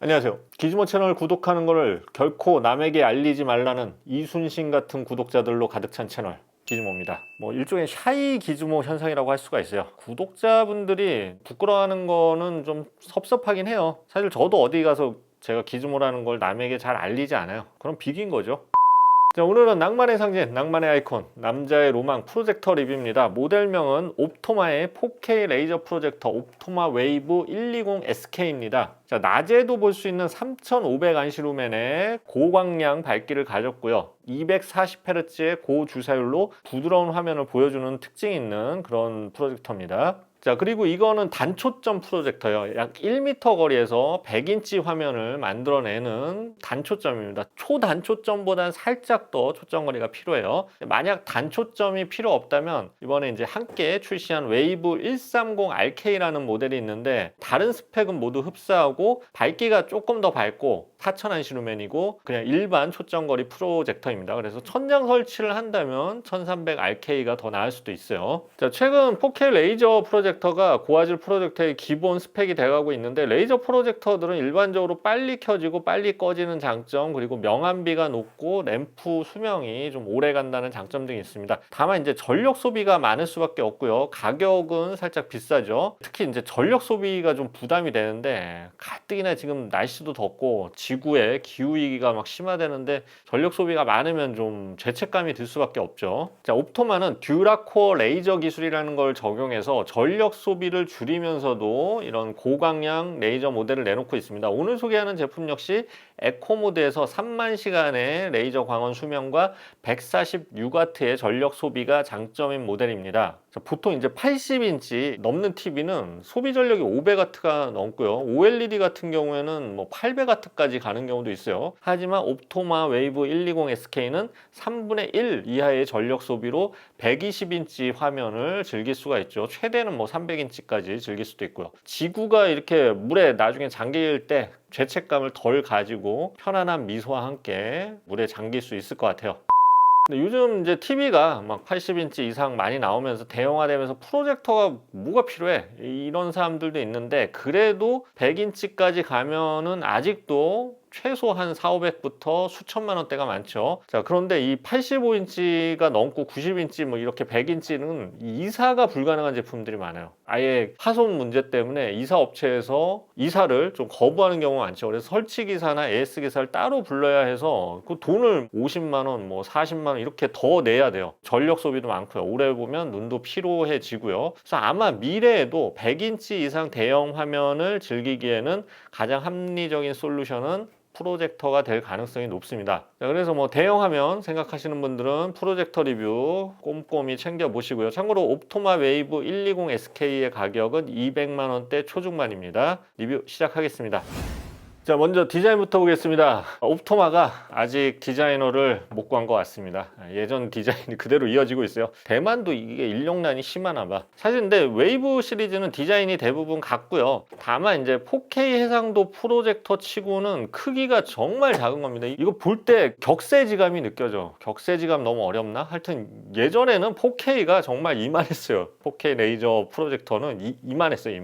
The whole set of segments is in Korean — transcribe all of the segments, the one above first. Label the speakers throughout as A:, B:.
A: 안녕하세요. 기즈모 채널 구독하는 것을 결코 남에게 알리지 말라는 이순신 같은 구독자들로 가득 찬 채널 기즈모입니다. 일종의 샤이 기즈모 현상이라고 할 수가 있어요. 구독자분들이 부끄러워하는 거는 좀 섭섭하긴 해요. 사실 저도 어디 가서 제가 기즈모라는 걸 남에게 잘 알리지 않아요. 그럼 비긴 거죠. 자, 오늘은 낭만의 상징, 낭만의 아이콘, 남자의 로망 프로젝터 리뷰입니다. 모델명은 옵토마의 4K 레이저 프로젝터 옵토마 웨이브 120SK입니다. 자, 낮에도 볼 수 있는 3500 안시루멘의 고광량 밝기를 가졌고요. 240Hz의 고주사율로 부드러운 화면을 보여주는 특징이 있는 그런 프로젝터입니다. 자, 그리고 이거는 단초점 프로젝터예요. 약 1m 거리에서 100인치 화면을 만들어내는 단초점입니다. 초단초점보다는 살짝 더 초점거리가 필요해요. 만약 단초점이 필요 없다면 이번에 이제 함께 출시한 웨이브 130RK라는 모델이 있는데 다른 스펙은 모두 흡사하고 밝기가 조금 더 밝고 4000안시루멘이고 그냥 일반 초점거리 프로젝터입니다. 그래서 천장 설치를 한다면 1300RK가 더 나을 수도 있어요. 자, 최근 4K 레이저 프로젝터가 고화질 프로젝터의 기본 스펙이 돼가고 있는데 레이저 프로젝터들은 일반적으로 빨리 켜지고 빨리 꺼지는 장점, 그리고 명암비가 높고 램프 수명이 좀 오래 간다는 장점 등이 있습니다. 다만 이제 전력 소비가 많을 수밖에 없고요. 가격은 살짝 비싸죠. 특히 이제 전력 소비가 좀 부담이 되는데 가뜩이나 지금 날씨도 덥고 지구에 기후위기가 막 심화되는데 전력 소비가 많으면 좀 죄책감이 들 수밖에 없죠. 자, 옵토마는 듀라코어 레이저 기술이라는 걸 적용해서 전력 소비를 줄이면서도 이런 고광량 레이저 모델을 내놓고 있습니다. 오늘 소개하는 제품 역시 에코 모드에서 3만 시간의 레이저 광원 수명과 146W의 전력 소비가 장점인 모델입니다. 자, 보통 이제 80인치 넘는 TV는 소비 전력이 500W가 넘고요. OLED 같은 경우에는 800W까지 가는 경우도 있어요. 하지만 옵토마 웨이브 120SK는 3분의 1 이하의 전력 소비로 120인치 화면을 즐길 수가 있죠. 최대는 300인치까지 즐길 수도 있고요. 지구가 이렇게 물에 나중에 잠길 때 죄책감을 덜 가지고 편안한 미소와 함께 물에 잠길 수 있을 것 같아요. 근데 요즘 이제 TV가 막 80인치 이상 많이 나오면서 대형화되면서 프로젝터가 뭐가 필요해? 이런 사람들도 있는데 그래도 100인치까지 가면은 아직도 최소 한 4,500부터 수천만 원대가 많죠. 자, 그런데 이 85인치가 넘고 90인치 이렇게 100인치는 이사가 불가능한 제품들이 많아요. 아예 파손 문제 때문에 이사 업체에서 이사를 좀 거부하는 경우가 많죠. 그래서 설치 기사나 AS 기사를 따로 불러야 해서 그 돈을 50만 원, 40만 원 이렇게 더 내야 돼요. 전력 소비도 많고요. 오래 보면 눈도 피로해지고요. 그래서 아마 미래에도 100인치 이상 대형 화면을 즐기기에는 가장 합리적인 솔루션은 프로젝터가 될 가능성이 높습니다. 자, 그래서 대형 화면 생각하시는 분들은 프로젝터 리뷰 꼼꼼히 챙겨 보시고요. 참고로 옵토마 웨이브 120SK의 가격은 200만 원대 초중반입니다. 리뷰 시작하겠습니다. 자, 먼저 디자인부터 보겠습니다. 옵토마가 아직 디자이너를 못 구한 것 같습니다. 예전 디자인이 그대로 이어지고 있어요. 대만도 이게 인력난이 심하나 봐. 사실 근데 웨이브 시리즈는 디자인이 대부분 같고요. 다만 이제 4K 해상도 프로젝터 치고는 크기가 정말 작은 겁니다. 이거 볼 때 격세지감이 느껴져. 격세지감 너무 어렵나? 하여튼 예전에는 4K가 정말 이만했어요. 4K 레이저 프로젝터는 이만했어요.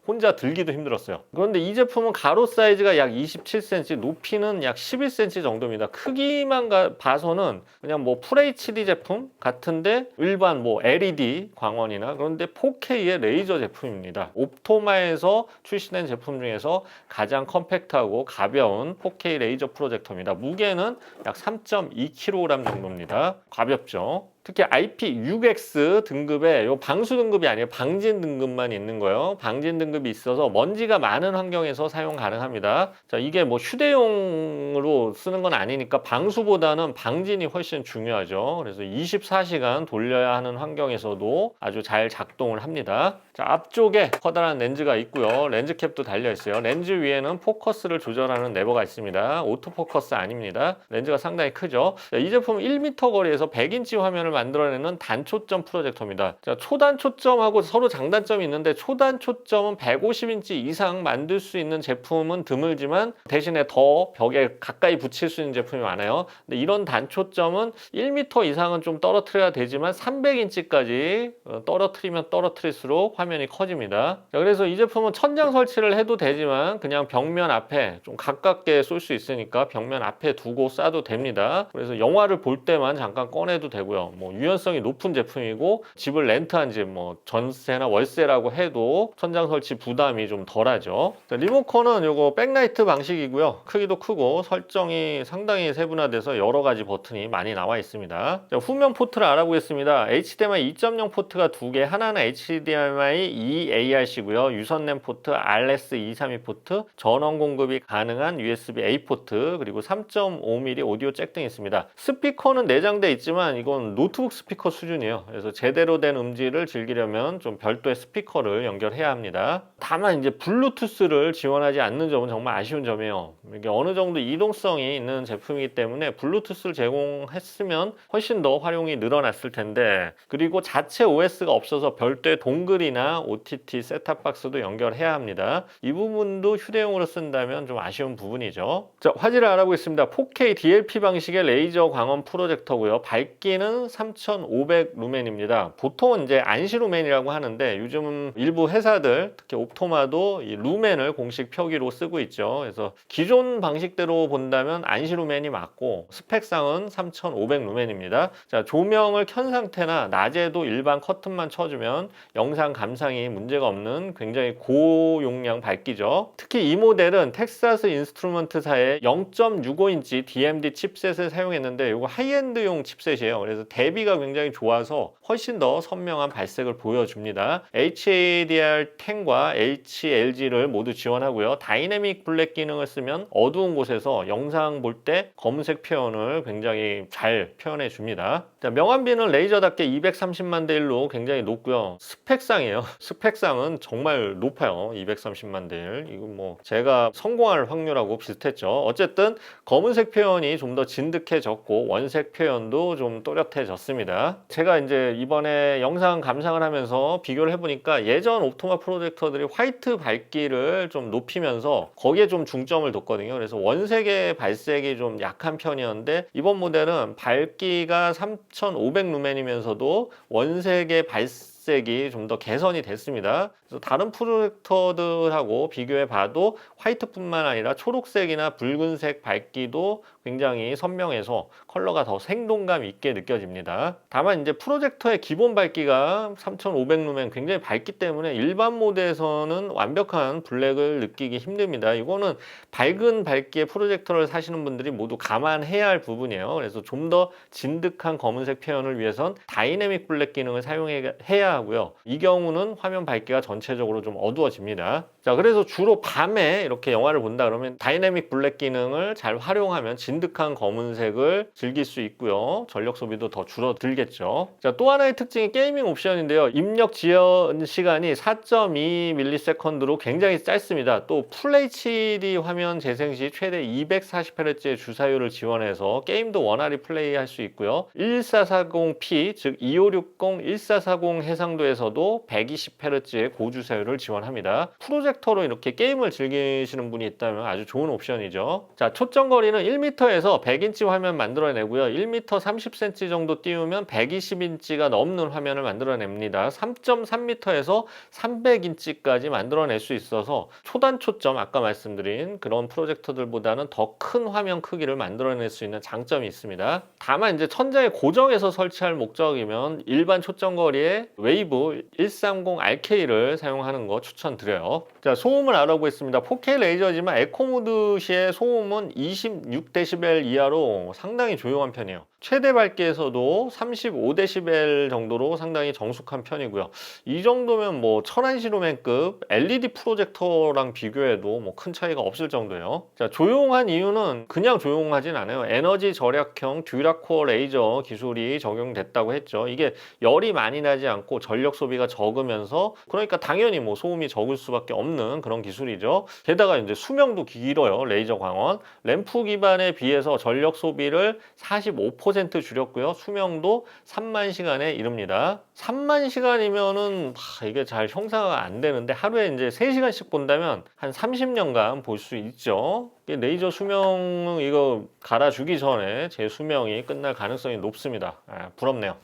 A: 혼자 들기도 힘들었어요. 그런데 이 제품은 가로 사이즈가 약 27cm, 높이는 약 11cm 정도입니다. 크기만 봐서는 그냥 FHD 제품 같은데 일반 LED 광원이나 그런데 4K의 레이저 제품입니다. 옵토마에서 출시된 제품 중에서 가장 컴팩트하고 가벼운 4K 레이저 프로젝터입니다. 무게는 약 3.2kg 정도입니다. 가볍죠. 특히 IP6X 등급의 요 방수 등급이 아니에요. 방진 등급만 있는 거예요. 방진 등급이 있어서 먼지가 많은 환경에서 사용 가능합니다. 자, 이게 휴대용으로 쓰는 건 아니니까 방수보다는 방진이 훨씬 중요하죠. 그래서 24시간 돌려야 하는 환경에서도 아주 잘 작동을 합니다. 자, 앞쪽에 커다란 렌즈가 있고요. 렌즈 캡도 달려 있어요. 렌즈 위에는 포커스를 조절하는 레버가 있습니다. 오토포커스 아닙니다. 렌즈가 상당히 크죠. 자, 이 제품 1m 거리에서 100인치 화면을 만들어내는 단초점 프로젝터입니다. 자, 초단초점하고 서로 장단점이 있는데 초단초점은 150인치 이상 만들 수 있는 제품은 드물지만 대신에 더 벽에 가까이 붙일 수 있는 제품이 많아요. 근데 이런 단초점은 1m 이상은 좀 떨어뜨려야 되지만 300인치까지 떨어뜨리면 떨어뜨릴수록 화면이 커집니다. 자, 그래서 이 제품은 천장 설치를 해도 되지만 그냥 벽면 앞에 좀 가깝게 쏠 수 있으니까 벽면 앞에 두고 쏴도 됩니다. 그래서 영화를 볼 때만 잠깐 꺼내도 되고요. 뭐 유연성이 높은 제품이고 집을 렌트한 집, 뭐 전세나 월세라고 해도 천장 설치 부담이 좀 덜하죠. 자, 리모컨은 요거 백라이트 방식이고요. 크기도 크고 설정이 상당히 세분화돼서 여러 가지 버튼이 많이 나와 있습니다. 자, 후면 포트를 알아보겠습니다. HDMI 2.0 포트가 2개, 하나는 HDMI 2ARC고요. 유선랜 포트, RS232 포트, 전원 공급이 가능한 USB-A 포트, 그리고 3.5mm 오디오 잭 등이 있습니다. 스피커는 내장돼 있지만 이건 노트북 스피커 수준이에요. 그래서 제대로 된 음질을 즐기려면 좀 별도의 스피커를 연결해야 합니다. 다만 이제 블루투스를 지원하지 않는 점은 정말 아쉬운 점이에요. 이게 어느 정도 이동성이 있는 제품이기 때문에 블루투스를 제공했으면 훨씬 더 활용이 늘어났을 텐데, 그리고 자체 OS가 없어서 별도의 동글이나 OTT 셋탑박스도 연결해야 합니다. 이 부분도 휴대용으로 쓴다면 좀 아쉬운 부분이죠. 자, 화질을 알아보겠습니다. 4K DLP 방식의 레이저 광원 프로젝터고요. 밝기는 3500 루멘입니다. 보통은 이제 안시 루멘이라고 하는데 요즘 일부 회사들, 특히 옵토마도 이 루멘을 공식 표기로 쓰고 있죠. 그래서 기존 방식대로 본다면 안시 루멘이 맞고 스펙상은 3500 루멘입니다. 자, 조명을 켠 상태나 낮에도 일반 커튼만 쳐주면 영상 감상이 문제가 없는 굉장히 고용량 밝기죠. 특히 이 모델은 텍사스 인스트루먼트사의 0.65인치 DMD 칩셋을 사용했는데 이거 하이엔드용 칩셋이에요. 그래서 대비가 굉장히 좋아서 훨씬 더 선명한 발색을 보여줍니다. HADR10과 HLG를 모두 지원하고요. 다이내믹 블랙 기능을 쓰면 어두운 곳에서 영상 볼 때 검은색 표현을 굉장히 잘 표현해 줍니다. 자, 명암비는 레이저답게 230만 대 1로 굉장히 높고요. 스펙상이에요. 스펙상은 정말 높아요. 230만 대 1. 이거 뭐 제가 성공할 확률하고 비슷했죠. 어쨌든 검은색 표현이 좀 더 진득해졌고 원색 표현도 좀 또렷해졌습니다. 제가 이제 이번에 영상 감상을 하면서 비교를 해보니까 예전 옵토마 프로젝터들이 화이트 밝기를 좀 높이면서 거기에 좀 중점을 뒀거든요. 그래서 원색의 발색이 좀 약한 편이었는데 이번 모델은 밝기가 3500 루멘이면서도 원색의 발색이 좀 더 개선이 됐습니다. 그래서 다른 프로젝터들하고 비교해 봐도 화이트뿐만 아니라 초록색이나 붉은색 밝기도 굉장히 선명해서 컬러가 더 생동감 있게 느껴집니다. 다만 이제 프로젝터의 기본 밝기가 3500 루멘 굉장히 밝기 때문에 일반 모드에서는 완벽한 블랙을 느끼기 힘듭니다. 이거는 밝은 밝기의 프로젝터를 사시는 분들이 모두 감안해야 할 부분이에요. 그래서 좀 더 진득한 검은색 표현을 위해선 다이내믹 블랙 기능을 사용해야 하고요. 이 경우는 화면 밝기가 전체적으로 좀 어두워집니다. 자, 그래서 주로 밤에 이렇게 영화를 본다 그러면 다이내믹 블랙 기능을 잘 활용하면 진득한 검은색을 즐길 수 있고요. 전력 소비도 더 줄어들겠죠. 자, 또 하나의 특징이 게이밍 옵션인데요. 입력 지연 시간이 4.2ms로 굉장히 짧습니다. 또 FHD 화면 재생 시 최대 240Hz의 주사율을 지원해서 게임도 원활히 플레이할 수 있고요. 1440p 즉 2560, 1440 해상도에서도 120Hz의 고주사율을 지원합니다. 프로젝터로 이렇게 게임을 즐기시는 분이 있다면 아주 좋은 옵션이죠. 자, 초점 거리는 1m에서 100인치 화면 만들어내고요. 1m 30cm 정도 띄우면 120인치가 넘는 화면을 만들어냅니다. 3.3m에서 300인치까지 만들어낼 수 있어서 초단 초점 아까 말씀드린 그런 프로젝터들보다는 더 큰 화면 크기를 만들어낼 수 있는 장점이 있습니다. 다만 이제 천장에 고정해서 설치할 목적이면 일반 초점 거리에 웨이브 130RK를 사용하는 거 추천드려요. 자, 소음을 알아보겠습니다. 4K 레이저지만 에코 모드 시의 소음은 26dB 이하로 상당히 조용한 편이에요. 최대 밝기에서도 35dB 정도로 상당히 정숙한 편이고요. 이 정도면 뭐 천안시 루멘급 LED 프로젝터랑 비교해도 뭐 큰 차이가 없을 정도예요. 자, 조용한 이유는 그냥 조용하진 않아요. 에너지 절약형 듀라코어 레이저 기술이 적용됐다고 했죠. 이게 열이 많이 나지 않고 전력 소비가 적으면서 그러니까 당연히 뭐 소음이 적을 수밖에 없는 그런 기술이죠. 게다가 이제 수명도 길어요. 레이저 광원. 램프 기반에 비해서 전력 소비를 45% 5% 줄였고요. 수명도 3만 시간에 이릅니다. 3만 시간이면은 이게 잘 형상화가 안 되는데 하루에 이제 3시간씩 본다면 한 30년간 볼 수 있죠. 레이저 수명 이거 갈아주기 전에 제 수명이 끝날 가능성이 높습니다. 부럽네요.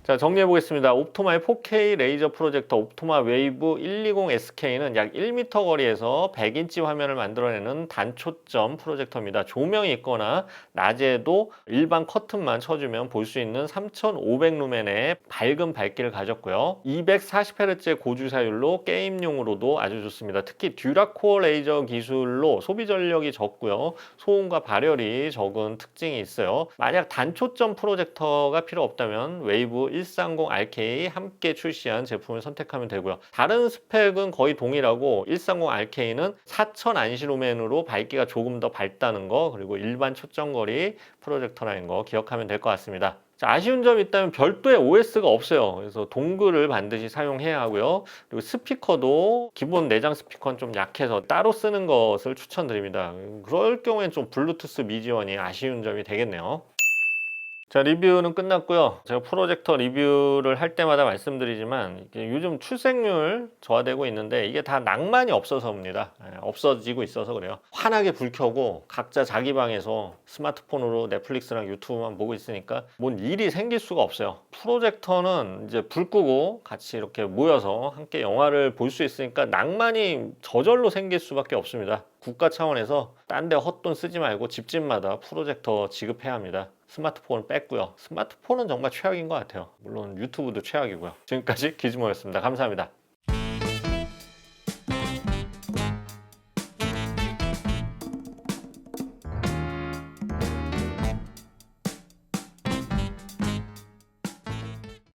A: 자, 정리해 보겠습니다. 옵토마의 4K 레이저 프로젝터 옵토마 웨이브 120SK는 약 1m 거리에서 100인치 화면을 만들어내는 단초점 프로젝터입니다. 조명이 있거나 낮에도 일반 커튼만 쳐주면 볼 수 있는 3500루멘의 밝은 밝기를 가졌고요. 240Hz의 고주사율로 게임용으로도 아주 좋습니다. 특히 듀라코어 레이저 기술로 소비 전력이 적고요. 소음과 발열이 적은 특징이 있어요. 만약 단초점 프로젝터가 필요 없다면 웨이브 130RK 함께 출시한 제품을 선택하면 되고요. 다른 스펙은 거의 동일하고 130RK는 4000 안시루멘으로 밝기가 조금 더 밝다는 거, 그리고 일반 초점거리 프로젝터라는 거 기억하면 될 것 같습니다. 자, 아쉬운 점이 있다면 별도의 OS가 없어요. 그래서 동글을 반드시 사용해야 하고요. 그리고 스피커도 기본 내장 스피커는 좀 약해서 따로 쓰는 것을 추천드립니다. 그럴 경우엔 좀 블루투스 미지원이 아쉬운 점이 되겠네요. 자, 리뷰는 끝났고요. 제가 프로젝터 리뷰를 할 때마다 말씀드리지만 이게 요즘 출생률 저하되고 있는데 이게 다 낭만이 없어서입니다. 없어지고 있어서 그래요. 환하게 불 켜고 각자 자기 방에서 스마트폰으로 넷플릭스랑 유튜브만 보고 있으니까 뭔 일이 생길 수가 없어요. 프로젝터는 이제 불 끄고 같이 이렇게 모여서 함께 영화를 볼 수 있으니까 낭만이 저절로 생길 수밖에 없습니다. 국가 차원에서 딴 데 헛돈 쓰지 말고 집집마다 프로젝터 지급해야 합니다. 스마트폰을 뺐고요. 스마트폰은 정말 최악인 것 같아요. 물론 유튜브도 최악이고요. 지금까지 기즈모였습니다. 감사합니다.